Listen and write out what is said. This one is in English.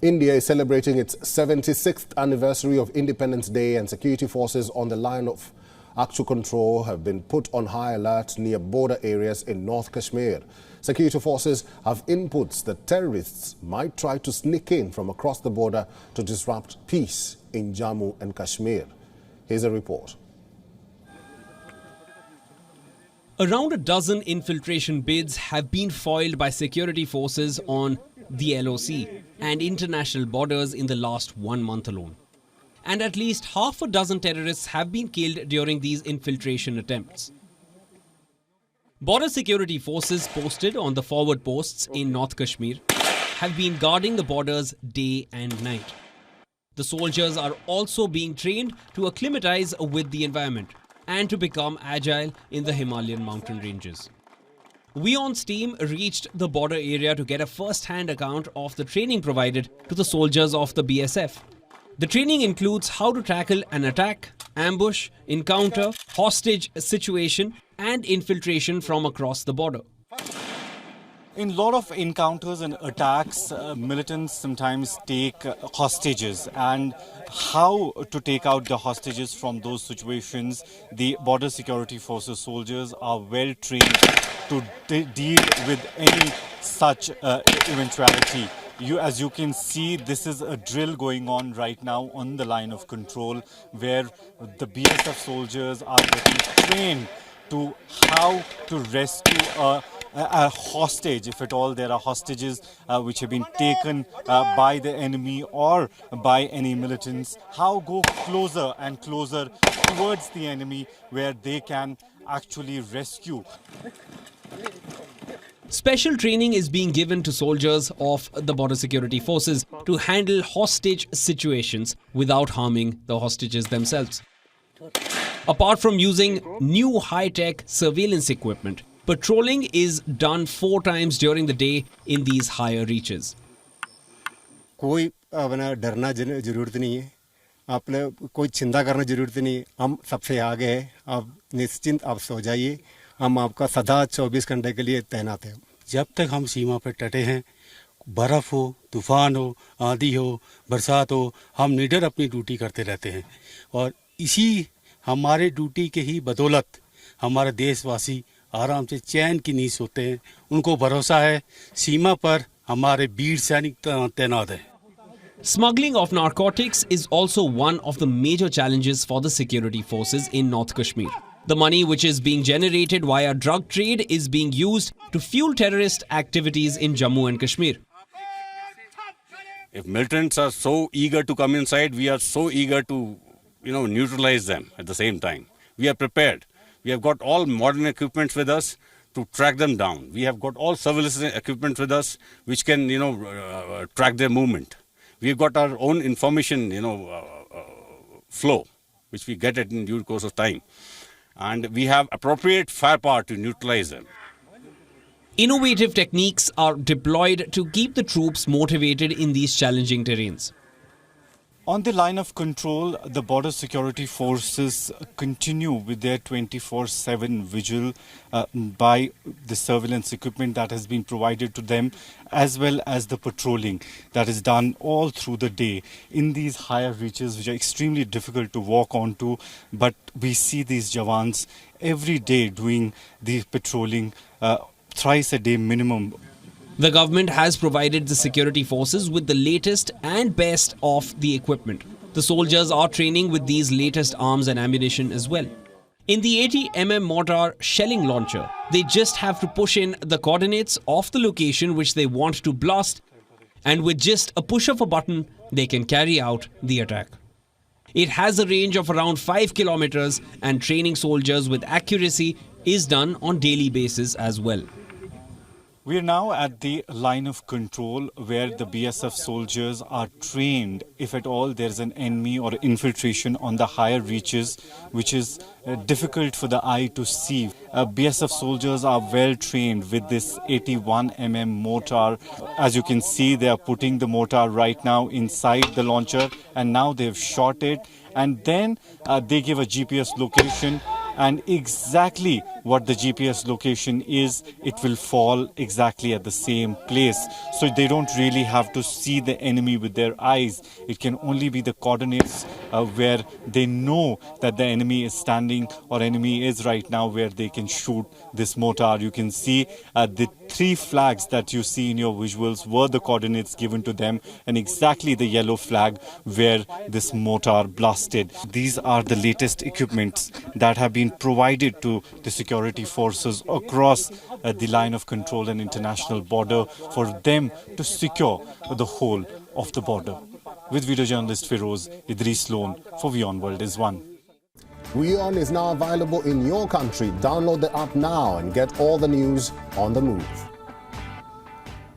India is celebrating its 76th anniversary of Independence Day, and security forces on the line of actual control have been put on high alert near border areas in North Kashmir. Security forces have inputs that terrorists might try to sneak in from across the border to disrupt peace in Jammu and Kashmir. Here's a report. Around a dozen infiltration bids have been foiled by security forces on the LOC and international borders in the last 1 month alone. And at least half a dozen terrorists have been killed during these infiltration attempts. Border security forces posted on the forward posts in North Kashmir have been guarding the borders day and night. The soldiers are also being trained to acclimatize with the environment and to become agile in the Himalayan mountain ranges. WION's team reached the border area to get a first-hand account of the training provided to the soldiers of the BSF. The training includes how to tackle an attack, ambush, encounter, hostage situation and infiltration from across the border. In a lot of encounters and attacks, militants sometimes take hostages, and how to take out the hostages from those situations, the border security forces soldiers are well trained to deal with any such eventuality. As you can see, this is a drill going on right now on the line of control, where the BSF soldiers are getting trained to how to rescue a hostage, if at all there are hostages which have been taken by the enemy or by any militants. How go closer and closer towards the enemy where they can actually rescue. Special training is being given to soldiers of the border security forces to handle hostage situations without harming the hostages themselves. Apart from using new high-tech surveillance equipment, patrolling is done 4 times during the day in these higher reaches. कोई अपना डरना जरूरत नहीं है, आपने कोई चिंता करना जरूरत नहीं, हम सबसे आगे हैं, आप निश्चिंत आप सो जाइए, हम आपका सदा 24 घंटे के लिए तैनात हैं। जब तक हम सीमा पर डटे हैं, बर्फ हो, तूफान हो, आंधी हो, बरसात हो, हम निडर अपनी ड्यूटी करते रहते हैं और इसी हमारे ड्यूटी के ही बदौलत हमारे देशवासी आराम से चैन की नींद सोते हैं। उनको भरोसा है सीमा पर हमारे वीर सैनिक तैनात हैं। Smuggling of narcotics is also one of the major challenges for the security forces in North Kashmir. The money which is being generated via drug trade is being used to fuel terrorist activities in Jammu and Kashmir. If militants are so eager to come inside, we are so eager to, neutralize them at the same time. We are prepared. We have got all modern equipment with us to track them down. We have got all surveillance equipment with us which can, track their movement. We have got our own information, flow, which we get in due course of time. And we have appropriate firepower to neutralize them. Innovative techniques are deployed to keep the troops motivated in these challenging terrains. On the line of control, the border security forces continue with their 24/7 vigil by the surveillance equipment that has been provided to them, as well as the patrolling that is done all through the day in these higher reaches, which are extremely difficult to walk onto. But we see these Jawans every day doing the patrolling thrice a day minimum. The government has provided the security forces with the latest and best of the equipment. The soldiers are training with these latest arms and ammunition as well. In the 80mm mortar shelling launcher, they just have to push in the coordinates of the location which they want to blast, and with just a push of a button, they can carry out the attack. It has a range of around 5 kilometers, and training soldiers with accuracy is done on daily basis as well. We are now at the line of control where the BSF soldiers are trained if at all there is an enemy or infiltration on the higher reaches, which is difficult for the eye to see. BSF soldiers are well trained with this 81mm mortar. As you can see, they are putting the mortar right now inside the launcher, and now they've shot it, and then they give a GPS location and exactly what the GPS location is, it will fall exactly at the same place. So they don't really have to see the enemy with their eyes. It can only be the coordinates where they know that the enemy is standing or enemy is right now, where they can shoot this mortar. You can see the 3 flags that you see in your visuals were the coordinates given to them, and exactly the yellow flag where this mortar blasted. These are the latest equipments that have been provided to the security forces across the line of control and international border for them to secure the whole of the border. With video journalist Feroz, Idris Loan for WION World is One. WION is now available in your country. Download the app now and get all the news on the move.